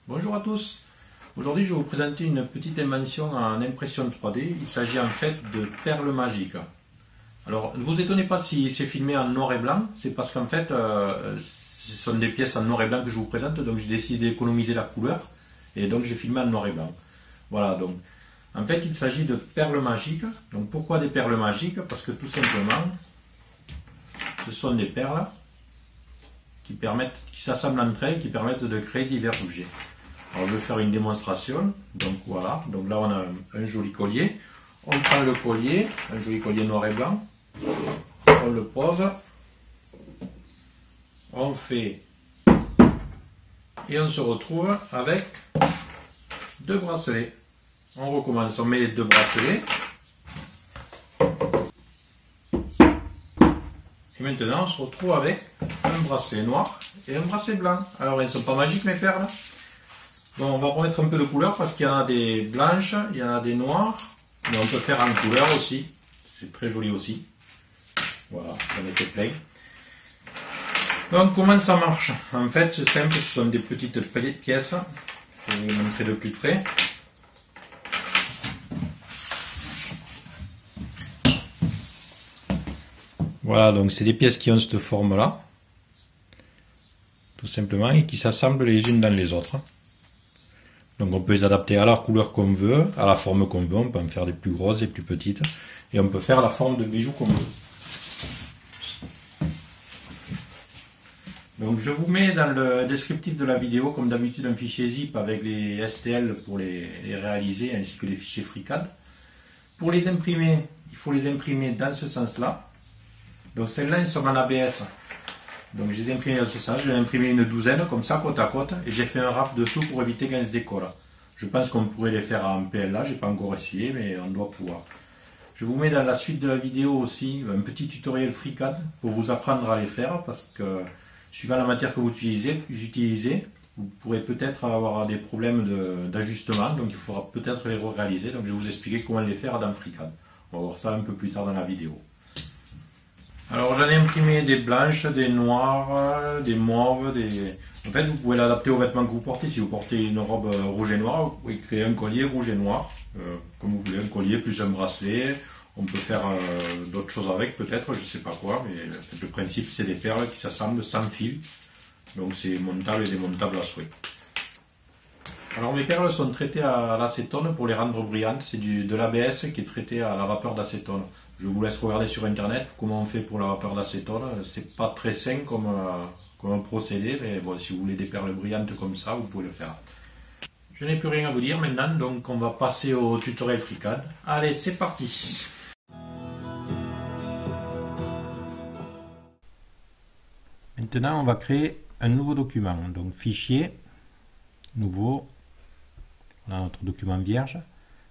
Bonjour à tous. Aujourd'hui, je vais vous présenter une petite invention en impression 3D. Il s'agit en fait de perles magiques. Alors, ne vous étonnez pas si c'est filmé en noir et blanc. C'est parce qu'en fait, ce sont des pièces en noir et blanc que je vous présente. Donc, j'ai décidé d'économiser la couleur. Et donc, j'ai filmé en noir et blanc. Voilà, donc, en fait, il s'agit de perles magiques. Donc, pourquoi des perles magiques? Parce que tout simplement, ce sont des perles qui s'assemblent entre elles, qui permettent de créer divers objets. Alors, je vais faire une démonstration. Donc voilà, donc là on a un joli collier. On prend le collier, un joli collier noir et blanc. On le pose. On fait et on se retrouve avec deux bracelets. On recommence, on met les deux bracelets. Et maintenant on se retrouve avec un bracelet noir et un bracelet blanc. Alors ils ne sont pas magiques mes perles. Bon, on va remettre un peu de couleur parce qu'il y en a des blanches, il y en a des noires, mais on peut faire en couleur aussi. C'est très joli aussi. Voilà, j'en ai fait plein. Donc comment ça marche? En fait c'est simple, ce sont des petites pièces. Je vais vous montrer de plus près. Voilà, donc c'est des pièces qui ont cette forme-là. Tout simplement, et qui s'assemblent les unes dans les autres. Donc on peut les adapter à la couleur qu'on veut, à la forme qu'on veut, on peut en faire des plus grosses et plus petites, et on peut faire la forme de bijoux qu'on veut. Donc je vous mets dans le descriptif de la vidéo, comme d'habitude, un fichier zip avec les STL pour les réaliser, ainsi que les fichiers FreeCAD. Pour les imprimer, il faut les imprimer dans ce sens-là. Donc celles-là, elles sont en ABS. Donc je les ai imprimés dans ce sens, j'ai imprimé une douzaine comme ça côte à côte et j'ai fait un raf dessous pour éviter qu'elles se décollent. Je pense qu'on pourrait les faire en PLA, j'ai pas encore essayé mais on doit pouvoir. Je vous mets dans la suite de la vidéo aussi un petit tutoriel FreeCAD pour vous apprendre à les faire parce que suivant la matière que vous utilisez, vous pourrez peut-être avoir des problèmes d'ajustement, donc il faudra peut-être les réaliser. Donc je vais vous expliquer comment les faire dans FreeCAD. On va voir ça un peu plus tard dans la vidéo. Alors j'en ai imprimé des blanches, des noires, des mauves, En fait vous pouvez l'adapter aux vêtements que vous portez. Si vous portez une robe rouge et noire, vous pouvez créer un collier rouge et noir. Comme vous voulez, un collier plus un bracelet. On peut faire d'autres choses avec peut-être, je sais pas quoi, mais le principe c'est des perles qui s'assemblent sans fil. Donc c'est montable et démontable à souhait. Alors mes perles sont traitées à l'acétone pour les rendre brillantes. C'est de l'ABS qui est traité à la vapeur d'acétone. Je vous laisse regarder sur internet comment on fait pour la vapeur d'acétone. C'est pas très sain comme un procédé, mais bon, si vous voulez des perles brillantes comme ça, vous pouvez le faire. Je n'ai plus rien à vous dire maintenant, donc on va passer au tutoriel FreeCAD. Allez, c'est parti! Maintenant, on va créer un nouveau document. Donc fichier, nouveau, on a notre document vierge.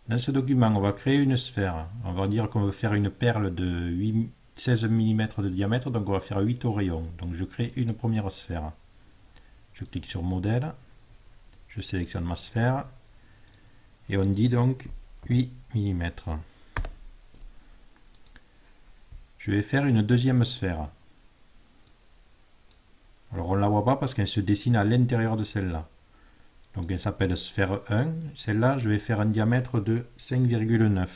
Dans ce document, on va créer une sphère. On va dire qu'on veut faire une perle de 16 mm de diamètre, donc on va faire 8 oreillons. Donc je crée une première sphère. Je clique sur modèle, je sélectionne ma sphère, et on dit donc 8 mm. Je vais faire une deuxième sphère. Alors on ne la voit pas parce qu'elle se dessine à l'intérieur de celle-là. Donc elle s'appelle sphère 1. Celle-là, je vais faire un diamètre de 5,9.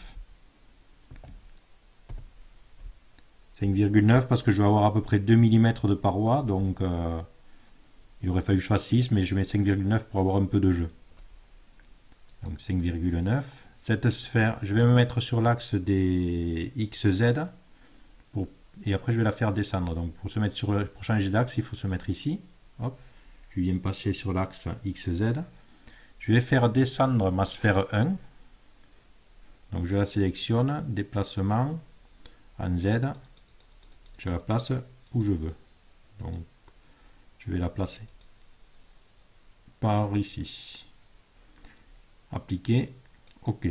5,9 parce que je vais avoir à peu près 2 mm de paroi. Donc il aurait fallu que je fasse 6, mais je mets 5,9 pour avoir un peu de jeu. Donc 5,9. Cette sphère, je vais me mettre sur l'axe des XZ. Et après je vais la faire descendre. Donc pour changer d'axe, il faut se mettre ici. Hop. Je viens passer sur l'axe XZ. Je vais faire descendre ma sphère 1. Donc je la sélectionne, déplacement en Z. Je la place où je veux. Donc je vais la placer par ici. Appliquer. OK.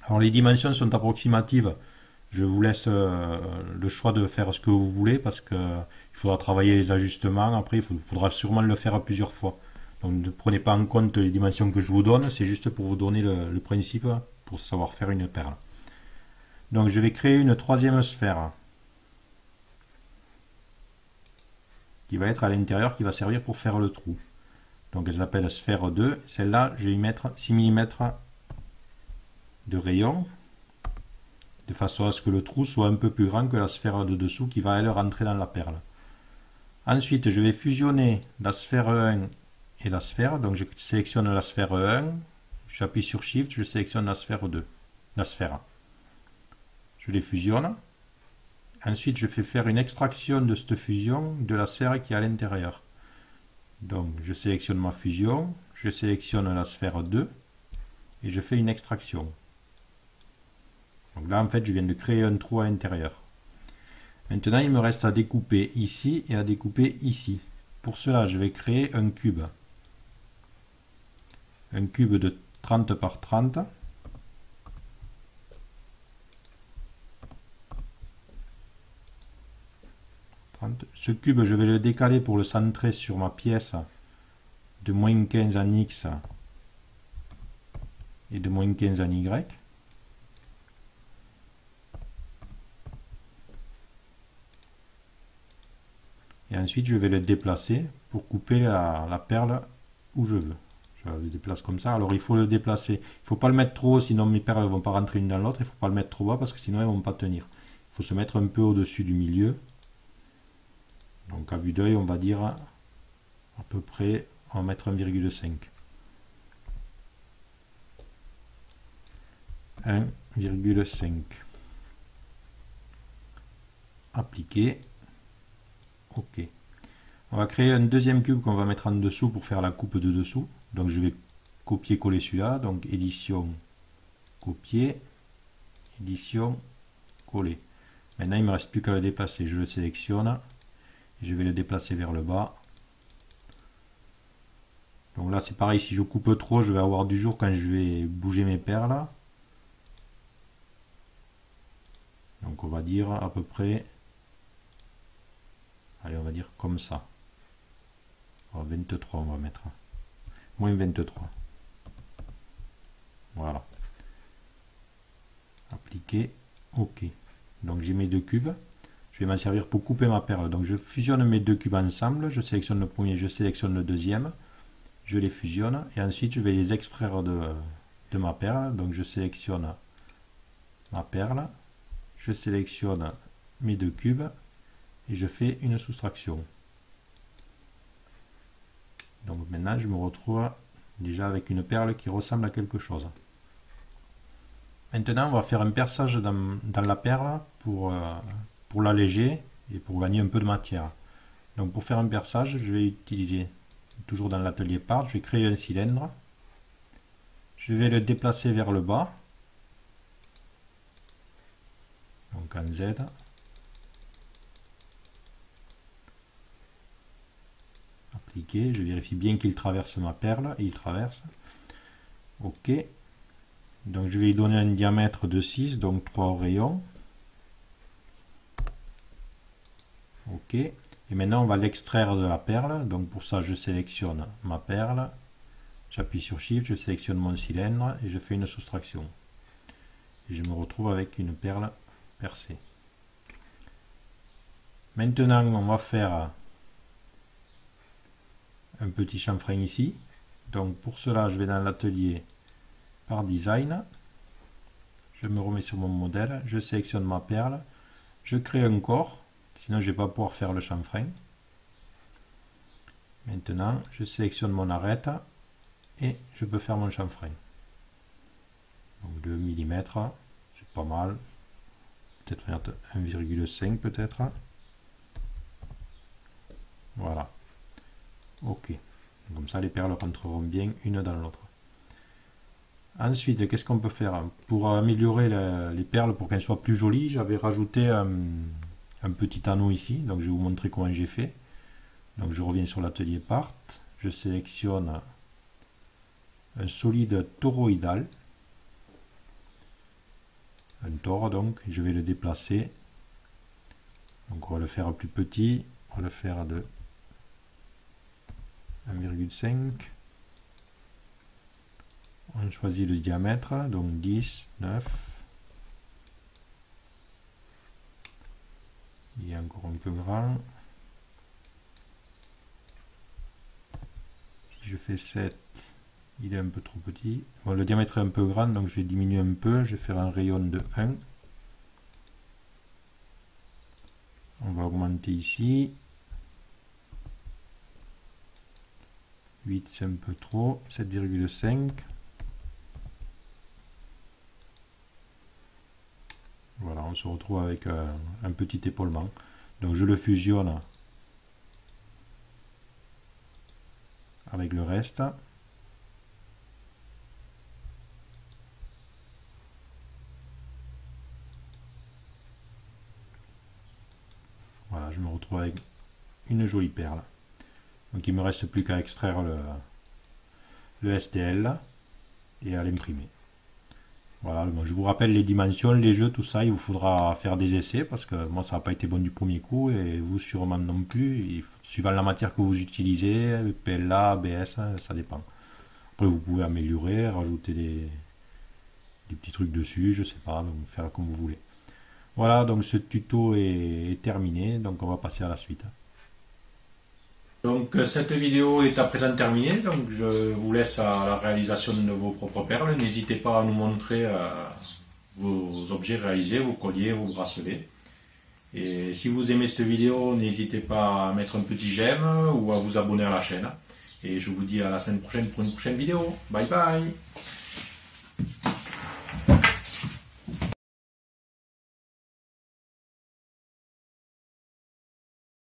Alors les dimensions sont approximatives. Je vous laisse le choix de faire ce que vous voulez parce qu'il faudra travailler les ajustements. Après, il faudra sûrement le faire plusieurs fois. Donc ne prenez pas en compte les dimensions que je vous donne, c'est juste pour vous donner le principe pour savoir faire une perle. Donc je vais créer une troisième sphère qui va être à l'intérieur, qui va servir pour faire le trou. Donc elle s'appelle sphère 2. Celle-là, je vais y mettre 6 mm de rayon, de façon à ce que le trou soit un peu plus grand que la sphère de dessous qui va elle rentrer dans la perle. Ensuite, je vais fusionner la sphère 1 et la sphère. Donc je sélectionne la sphère 1, j'appuie sur Shift, je sélectionne la sphère 2, la sphère. Je les fusionne. Ensuite, je fais faire une extraction de cette fusion de la sphère qui est à l'intérieur. Donc je sélectionne ma fusion, je sélectionne la sphère 2 et je fais une extraction. Donc là en fait je viens de créer un trou à l'intérieur. Maintenant il me reste à découper ici et à découper ici. Pour cela je vais créer un cube. Un cube de 30 par 30. Ce cube je vais le décaler pour le centrer sur ma pièce de -15 en X et de -15 en Y. Et ensuite je vais le déplacer pour couper la perle où je veux. Je le déplace comme ça. Alors il faut le déplacer. Il ne faut pas le mettre trop haut, sinon mes perles ne vont pas rentrer une dans l'autre. Il ne faut pas le mettre trop bas parce que sinon elles ne vont pas tenir. Il faut se mettre un peu au-dessus du milieu. Donc à vue d'œil, on va dire à peu près, on va mettre 1,5. 1,5. Appliquer. OK. On va créer un deuxième cube qu'on va mettre en dessous pour faire la coupe de dessous. Donc je vais copier-coller celui-là. Donc édition, copier, édition, coller. Maintenant il ne me reste plus qu'à le déplacer. Je le sélectionne. Je vais le déplacer vers le bas. Donc là c'est pareil, si je coupe trop, je vais avoir du jour quand je vais bouger mes perles. Donc on va dire à peu près, allez on va dire comme ça. 23 on va mettre. Moins 23. Voilà. Appliquer. OK. Donc j'ai mes deux cubes. Je vais m'en servir pour couper ma perle. Donc je fusionne mes deux cubes ensemble. Je sélectionne le premier, je sélectionne le deuxième. Je les fusionne. Et ensuite je vais les extraire de ma perle. Donc je sélectionne ma perle. Je sélectionne mes deux cubes. Et je fais une soustraction. Donc maintenant je me retrouve déjà avec une perle qui ressemble à quelque chose. Maintenant on va faire un perçage dans la perle pour l'alléger et pour gagner un peu de matière. Donc pour faire un perçage, je vais utiliser, toujours dans l'atelier part, je vais créer un cylindre. Je vais le déplacer vers le bas. Donc en Z. Appliquer, je vérifie bien qu'il traverse ma perle, et il traverse. OK. Donc je vais lui donner un diamètre de 6, donc 3 au rayon. OK. Et maintenant on va l'extraire de la perle. Donc pour ça je sélectionne ma perle. J'appuie sur Shift, je sélectionne mon cylindre et je fais une soustraction. Et je me retrouve avec une perle percée. Maintenant on va faire un petit chanfrein ici. Donc pour cela je vais dans l'atelier par design. Je me remets sur mon modèle, je sélectionne ma perle, je crée un corps, sinon je ne vais pas pouvoir faire le chanfrein. Maintenant je sélectionne mon arête et je peux faire mon chanfrein. Donc 2 mm, c'est pas mal. Peut-être 1,5 peut-être. Voilà. OK. Comme ça les perles rentreront bien une dans l'autre. Ensuite, qu'est-ce qu'on peut faire? Pour améliorer les perles, pour qu'elles soient plus jolies, j'avais rajouté un petit anneau ici. Donc je vais vous montrer comment j'ai fait. Donc je reviens sur l'atelier part. Je sélectionne un solide toroïdal. Un tore donc. Je vais le déplacer. Donc on va le faire plus petit. On va le faire de 1,5. On choisit le diamètre, donc 10, 9. Il est encore un peu grand. Si Si je fais 7, il est un peu trop petit. Bon, le diamètre est un peu grand, donc je vais diminuer un peu. Je vais faire un rayon de 1. On va augmenter ici. 8, c'est un peu trop. 7,5. Voilà, on se retrouve avec un petit épaulement. Donc je le fusionne avec le reste. Voilà, je me retrouve avec une jolie perle. Donc il ne me reste plus qu'à extraire le STL et à l'imprimer. Voilà, bon, je vous rappelle les dimensions, les jeux, tout ça, il vous faudra faire des essais parce que moi ça n'a pas été bon du premier coup et vous sûrement non plus. Suivant la matière que vous utilisez, PLA, ABS, ça dépend. Après vous pouvez améliorer, rajouter des petits trucs dessus, je sais pas, donc faire comme vous voulez. Voilà, donc ce tuto est terminé, donc on va passer à la suite. Donc cette vidéo est à présent terminée, donc je vous laisse à la réalisation de vos propres perles. N'hésitez pas à nous montrer vos objets réalisés, vos colliers, vos bracelets. Et si vous aimez cette vidéo, n'hésitez pas à mettre un petit j'aime ou à vous abonner à la chaîne. Et je vous dis à la semaine prochaine pour une prochaine vidéo. Bye bye!